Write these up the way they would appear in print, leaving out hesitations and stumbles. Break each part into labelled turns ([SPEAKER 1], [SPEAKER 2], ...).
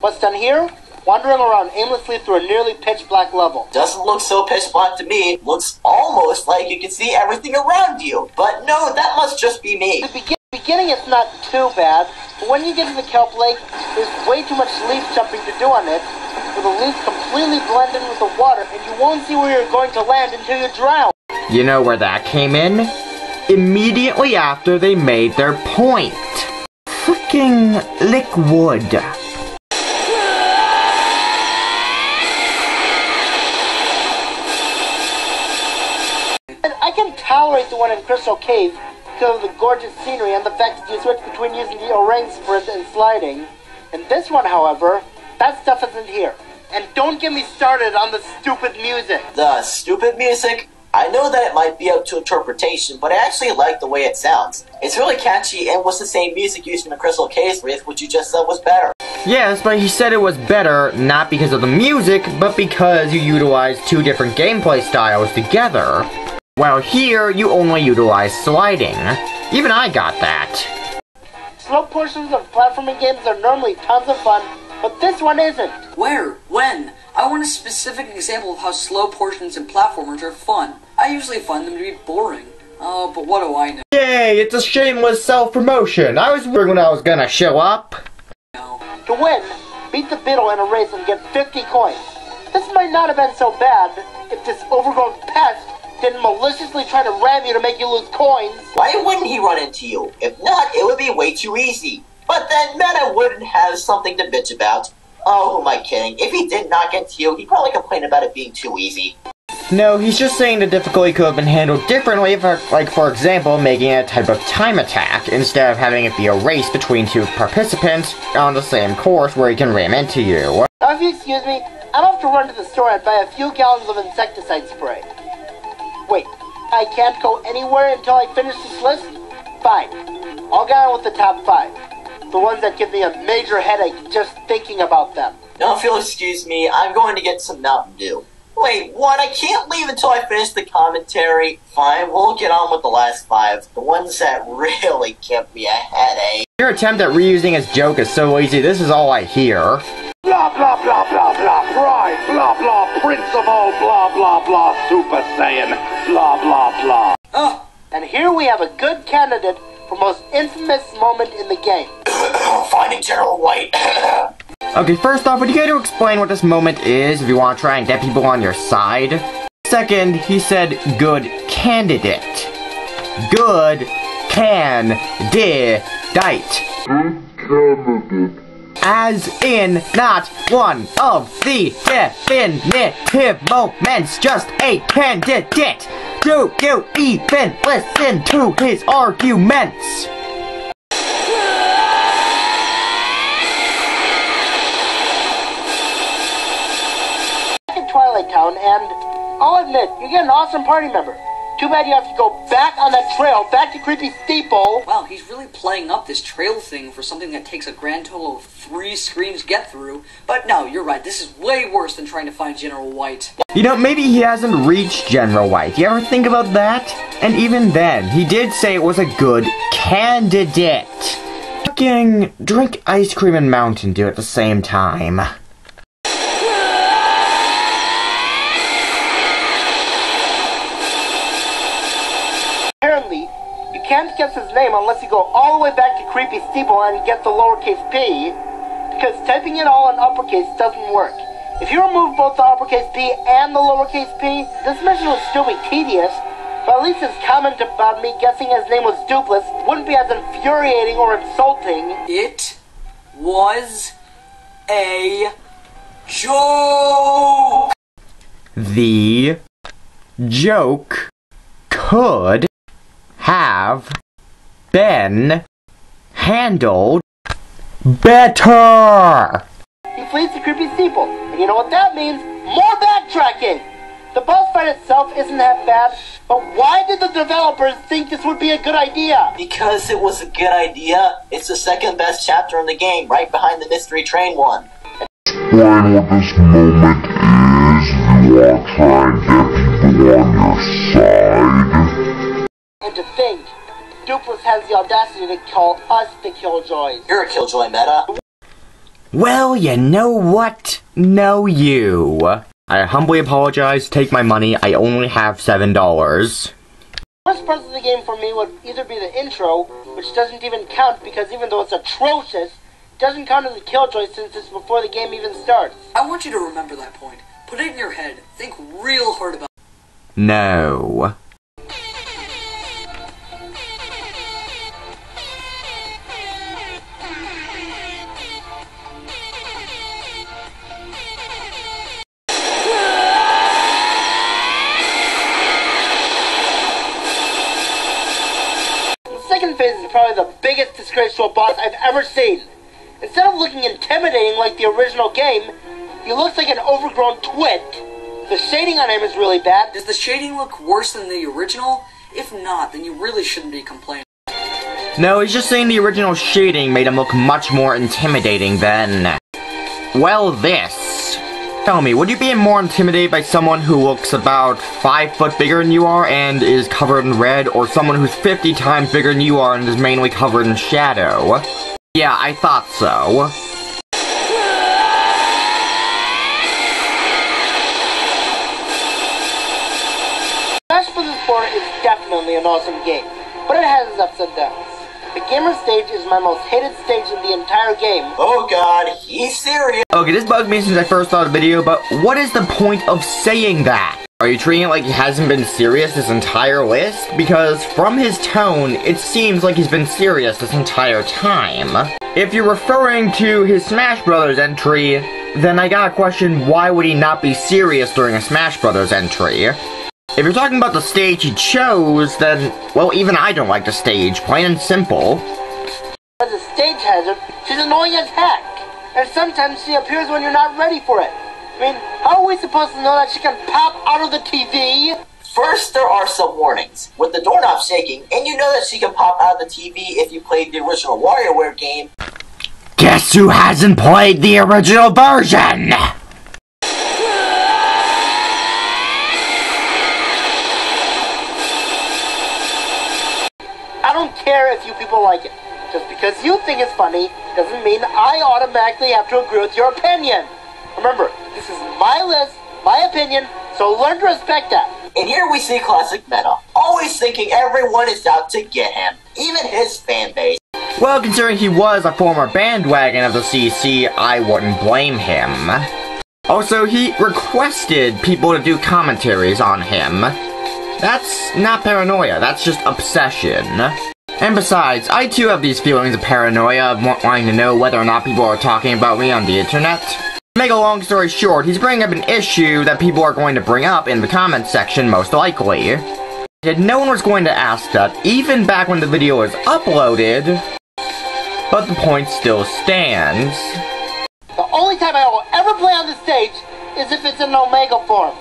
[SPEAKER 1] What's done here? Wandering around aimlessly through a nearly pitch-black level.
[SPEAKER 2] Doesn't look so pitch-black to me. Looks almost like you can see everything around you. But no, that must just be me.
[SPEAKER 1] The beginning is not too bad, but when you get to the kelp lake, there's way too much leaf jumping to do on it, with the leaves completely blend in with the water, and you won't see where you're going to land until you drown.
[SPEAKER 3] You know where that came in? Immediately after they made their point. Freaking liquid.
[SPEAKER 1] I can tolerate the one in Crystal Cave because of the gorgeous scenery and the fact that you switch between using the orang sprint and sliding. In this one, however, that stuff isn't here. And don't get me started on the stupid music.
[SPEAKER 2] The stupid music? I know that it might be up to interpretation, but I actually like the way it sounds. It's really catchy and was the same music used in the Crystal Cave, which you just said was better.
[SPEAKER 3] Yes, but he said it was better, not because of the music, but because you utilized two different gameplay styles together. While here, you only utilize sliding. Even I got that.
[SPEAKER 1] Slow portions of platforming games are normally tons of fun, but this one isn't.
[SPEAKER 4] Where? When? I want a specific example of how slow portions in platformers are fun. I usually find them to be boring. Oh, but what do I know?
[SPEAKER 3] Yay, it's a shameless self-promotion. I was wondering when I was gonna show up.
[SPEAKER 4] No.
[SPEAKER 1] To win, beat the beetle in a race and get 50 coins. This might not have been so bad if this overgrown pest didn't maliciously try to ram you to make you lose coins.
[SPEAKER 2] Why wouldn't he run into you? If not, it would be way too easy. But then Meta wouldn't have something to bitch about. Oh, who am I kidding? If he did not get to you, he'd probably complain about it being too easy.
[SPEAKER 3] No, he's just saying the difficulty could have been handled differently, like for example, making it a type of time attack, instead of having it be a race between two participants on the same course where he can ram into you.
[SPEAKER 1] Now, if you excuse me, I'm off to run to the store and buy a few gallons of insecticide spray. Wait, I can't go anywhere until I finish this list? Fine. I'll get on with the top 5. The ones that give me a major headache just thinking about them.
[SPEAKER 2] Now, if you'll excuse me, I'm going to get some Mountain Dew. Wait, what? I can't leave until I finish the commentary? Fine, we'll get on with the last 5. The ones that really give me a headache.
[SPEAKER 3] Your attempt at reusing his joke is so lazy, this is all I hear.
[SPEAKER 5] Blah, blah, blah, blah, blah, pride, blah, blah, prince of all, blah, blah, blah, Super Saiyan, blah, blah, blah.
[SPEAKER 1] Oh, and here we have a good candidate for most infamous moment in the game.
[SPEAKER 2] Finding General White.
[SPEAKER 3] Okay, first off, would you care to explain what this moment is if you want to try and get people on your side? Second, he said good candidate. Good candidate.
[SPEAKER 5] Good candidate.
[SPEAKER 3] As in, not one of the definitive moments, just a candidate. Do you even listen to his arguments?
[SPEAKER 1] In Twilight Town, and I'll admit, you get an awesome party member. Too bad you have to go back on that trail, back to Creepy Steeple.
[SPEAKER 4] Wow, he's really playing up this trail thing for something that takes a grand total of 3 screens to get through. But no, you're right, this is way worse than trying to find General White.
[SPEAKER 3] You know, maybe he hasn't reached General White. You ever think about that? And even then, he did say it was a good candidate. Fucking drink ice cream and Mountain Dew at the same time.
[SPEAKER 1] Apparently, you can't guess his name unless you go all the way back to Creepy Steeple and get the lowercase p, because typing it all in uppercase doesn't work. If you remove both the uppercase p and the lowercase p, this mission would still be tedious, but at least his comment about me guessing his name was Dupless wouldn't be as infuriating or insulting.
[SPEAKER 4] It was a joke!
[SPEAKER 3] The joke could have been handled better.
[SPEAKER 1] He flees to Creepy Steeple, and you know what that means? More backtracking! The boss fight itself isn't that bad, but why did the developers think this would be a good idea?
[SPEAKER 2] Because it was a good idea. It's the second best chapter in the game, right behind the Mystery Train one.
[SPEAKER 5] Explain what this moment is if you want to try and get people on your side.
[SPEAKER 1] And to think, Dupless has the audacity to call us the Killjoys.
[SPEAKER 2] You're a Killjoy, Meta.
[SPEAKER 3] Well, you know what? No you. I humbly apologize, take my money, I only have $7.
[SPEAKER 1] The worst parts of the game for me would either be the intro, which doesn't even count because even though it's atrocious, it doesn't count as a Killjoy since it's before the game even starts.
[SPEAKER 4] I want you to remember that point. Put it in your head. Think real hard about it.
[SPEAKER 3] No.
[SPEAKER 1] The second phase is probably the biggest disgrace to a boss I've ever seen. Instead of looking intimidating like the original game, he looks like an overgrown twit. The shading on him is really bad.
[SPEAKER 4] Does the shading look worse than the original? If not, then you really shouldn't be complaining.
[SPEAKER 3] No, he's just saying the original shading made him look much more intimidating than... well, this. Tell me, would you be more intimidated by someone who looks about 5 foot bigger than you are and is covered in red, or someone who's 50 times bigger than you are and is mainly covered in shadow? Yeah, I thought so.
[SPEAKER 1] Smash Bros. 4 is definitely an awesome game, but it has its ups and downs. The gamer stage is my most hated stage in the entire game.
[SPEAKER 2] Oh god, he's serious.
[SPEAKER 3] Okay, this bugged me since I first saw the video, but what is the point of saying that? Are you treating it like he hasn't been serious this entire list? Because from his tone, it seems like he's been serious this entire time. If you're referring to his Smash Brothers entry, then I gotta question why would he not be serious during a Smash Brothers entry? If you're talking about the stage he chose, then, well, even I don't like the stage, plain and simple.
[SPEAKER 1] As a stage hazard, she's annoying as heck. And sometimes she appears when you're not ready for it. I mean, how are we supposed to know that she can pop out of the TV?
[SPEAKER 2] First, there are some warnings. With the doorknob shaking, and you know that she can pop out of the TV if you played the original WarioWare game.
[SPEAKER 3] Guess who hasn't played the original version?
[SPEAKER 1] I don't care if you people like it. Just because you think it's funny doesn't mean I automatically have to agree with your opinion. Remember, this is my list, my opinion, so learn to respect that.
[SPEAKER 2] And here we see classic Meta, always thinking everyone is out to get him, even his fan base.
[SPEAKER 3] Well, considering he was a former bandwagon of the CC, I wouldn't blame him. Also, he requested people to do commentaries on him. That's not paranoia, that's just obsession. And besides, I too have these feelings of paranoia of wanting to know whether or not people are talking about me on the internet. To make a long story short, he's bringing up an issue that people are going to bring up in the comments section most likely. Yet no one was going to ask that, even back when the video was uploaded, but the point still stands.
[SPEAKER 1] The only time I will ever play on the stage is if it's in Omega form.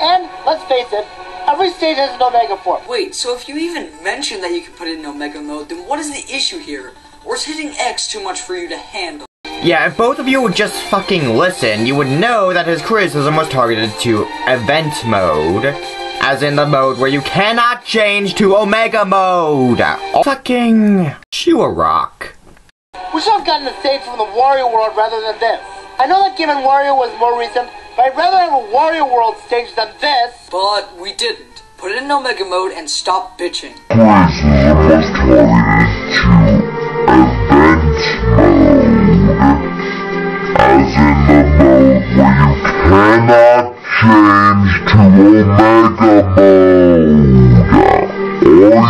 [SPEAKER 1] And, let's face it, every stage has an Omega form.
[SPEAKER 4] Wait, so if you even mention that you can put it in Omega mode, then what is the issue here? Or is hitting X too much for you to handle?
[SPEAKER 3] Yeah, if both of you would just fucking listen, you would know that his criticism was targeted to event mode. As in the mode where you cannot change to Omega mode. Fucking chew a rock.
[SPEAKER 1] We should have gotten a stage from the Wario World rather than this. I know that Game & Wario was more recent, but I'd rather have a Wario World stage than this.
[SPEAKER 4] But we didn't. Put it in Omega mode and stop bitching.
[SPEAKER 5] Criticism was targeted to event mode, as in the mode where you cannot change to Omega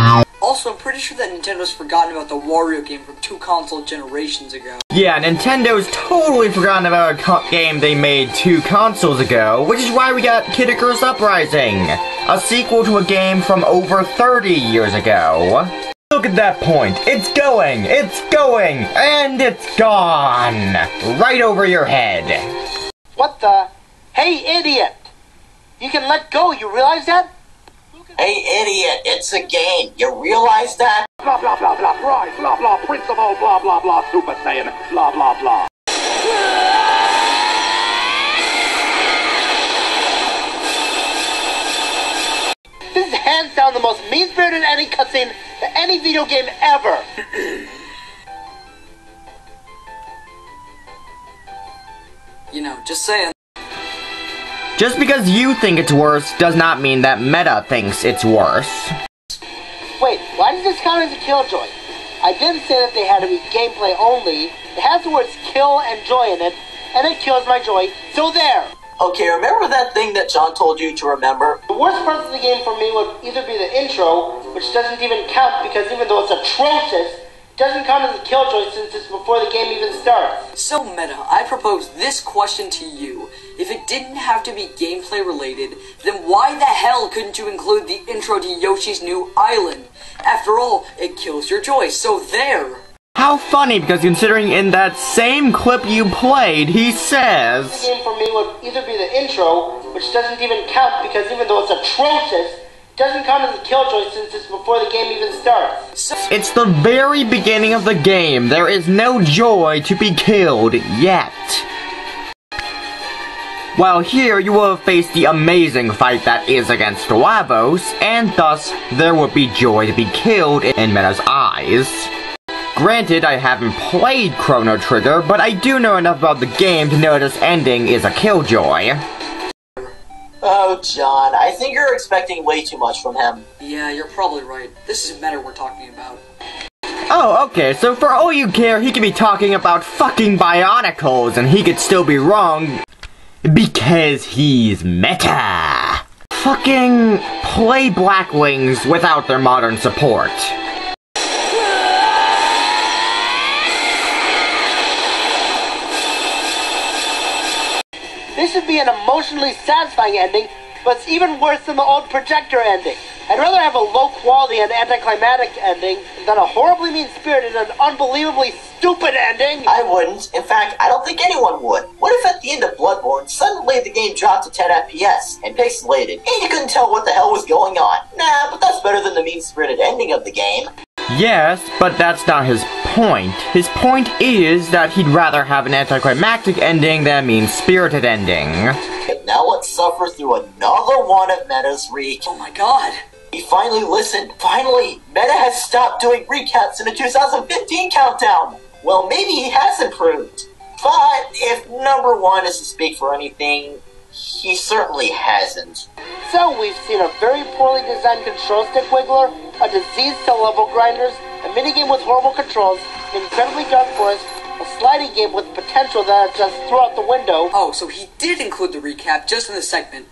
[SPEAKER 5] mode.
[SPEAKER 4] Also, I'm pretty sure that Nintendo's forgotten about the Wario game from 2 console generations ago.
[SPEAKER 3] Yeah, Nintendo's totally forgotten about a game they made 2 consoles ago, which is why we got Kid Icarus Uprising, a sequel to a game from over 30 years ago. Look at that point. It's going, and it's gone. Right over your head.
[SPEAKER 1] What the? Hey, idiot! You can let go, you realize that?
[SPEAKER 2] Hey idiot, it's a game, you realize that?
[SPEAKER 6] Blah blah blah blah, rise, blah blah, principal, blah blah blah, Super Saiyan, blah blah blah.
[SPEAKER 1] This is hands down the most mean-spirited ending cutscene to any video game ever.
[SPEAKER 4] You know, just saying.
[SPEAKER 3] Just because you think it's worse does not mean that Meta thinks it's worse.
[SPEAKER 1] Wait, why does this count as a Killjoy? I didn't say that they had to be gameplay only. It has the words kill and joy in it, and it kills my joy, so there!
[SPEAKER 2] Okay, remember that thing that John told you to remember?
[SPEAKER 1] The worst parts of the game for me would either be the intro, which doesn't even count because even though it's atrocious, it doesn't count as a Killjoy since it's before the game even starts.
[SPEAKER 4] So, Meta, I propose this question to you. If it didn't have to be gameplay related, then why the hell couldn't you include the intro to Yoshi's New Island? After all, it kills your joy, so there!
[SPEAKER 3] How funny, because considering in that same clip you played, he says...
[SPEAKER 1] The game for me would either be the intro, which doesn't even count because even though it's atrocious, it doesn't count as a Killjoy since it's before the game even starts.
[SPEAKER 3] It's the very beginning of the game. There is no joy to be killed yet. While here, you will have faced the amazing fight that is against Lavos, and thus, there would be joy to be killed in Meta's eyes. Granted, I haven't played Chrono Trigger, but I do know enough about the game to know this ending is a Killjoy.
[SPEAKER 2] Oh, John, I think you're expecting way too much from him.
[SPEAKER 4] Yeah, you're probably right. This is Meta we're talking about.
[SPEAKER 3] Oh, okay, so for all you care, he could be talking about fucking Bionicles, and he could still be wrong, because he's Meta. Fucking play Black Wings without their modern support.
[SPEAKER 1] This should be an emotionally satisfying ending, but it's even worse than the old Projector ending. I'd rather have a low-quality and anticlimactic ending than a horribly mean-spirited and unbelievably stupid ending.
[SPEAKER 2] I wouldn't. In fact, I don't think anyone would. What if at the end of Bloodborne, suddenly the game dropped to 10 FPS and pixelated, and you couldn't tell what the hell was going on? Nah, but that's better than the mean-spirited ending of the game.
[SPEAKER 3] Yes, but that's not his point. His point is that he'd rather have an anticlimactic ending than a mean-spirited ending.
[SPEAKER 2] And now let's suffer through another one of Meta's recaps.
[SPEAKER 4] Oh my god!
[SPEAKER 2] He finally listened. Finally, Meta has stopped doing recaps in the 2015 countdown. Well, maybe he has improved. But if number one is to speak for anything, he certainly hasn't.
[SPEAKER 1] So we've seen a very poorly designed control stick wiggler, a disease to level grinders, a minigame with horrible controls, an incredibly dark forest, a sliding game with potential that I just threw out the window.
[SPEAKER 4] Oh, so he did include the recap just in the segment.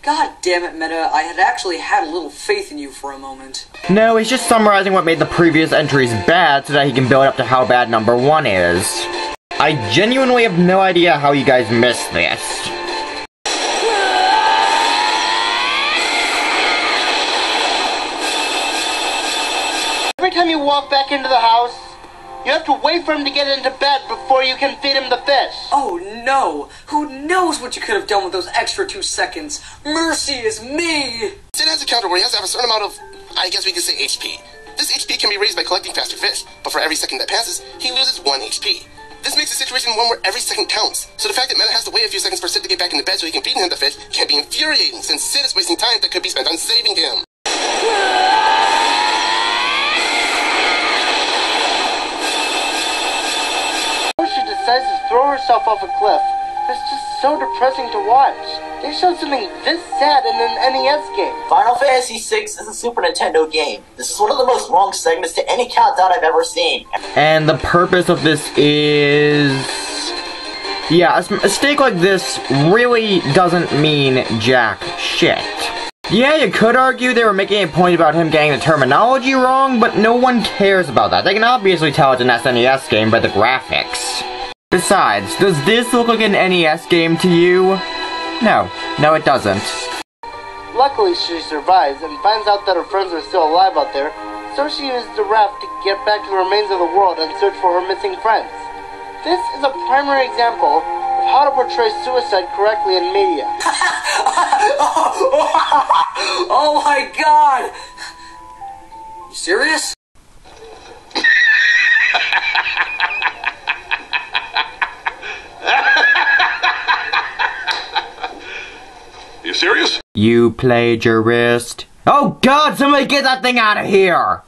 [SPEAKER 4] God damn it, Meta, I had actually had a little faith in you for a moment.
[SPEAKER 3] No, he's just summarizing what made the previous entries bad so that he can build up to how bad number one is. I genuinely have no idea how you guys missed this.
[SPEAKER 1] Every time you walk back into the house, you have to wait for him to get into bed before you can feed him the fish.
[SPEAKER 4] Oh no! Who knows what you could have done with those extra 2 seconds? Mercy is me!
[SPEAKER 7] Sid has a counter where he has to have a certain amount of, I guess we could say HP. This HP can be raised by collecting faster fish, but for every second that passes, he loses 1 HP. This makes the situation one where every second counts. So the fact that Meta has to wait a few seconds for Sid to get back into bed so he can feed him the fish can be infuriating, since Sid is wasting time that could be spent on saving him.
[SPEAKER 1] She decides to throw herself off a cliff. It's just so depressing to watch. They showed something this sad in an NES game.
[SPEAKER 2] Final Fantasy VI is a Super Nintendo game. This is one of the most long segments to any countdown I've ever seen.
[SPEAKER 3] And the purpose of this is... yeah, a mistake like this really doesn't mean jack shit. Yeah, you could argue they were making a point about him getting the terminology wrong, but no one cares about that. They can obviously tell it's an SNES game by the graphics. Besides, does this look like an NES game to you? No, it doesn't.
[SPEAKER 1] Luckily, she survives and finds out that her friends are still alive out there, so she uses the raft to get back to the remains of the world and search for her missing friends. This is a primary example of how to portray suicide correctly in media.
[SPEAKER 4] Oh my god! You serious?
[SPEAKER 6] You serious?
[SPEAKER 3] You plagiarist. Oh god, somebody get that thing out of here!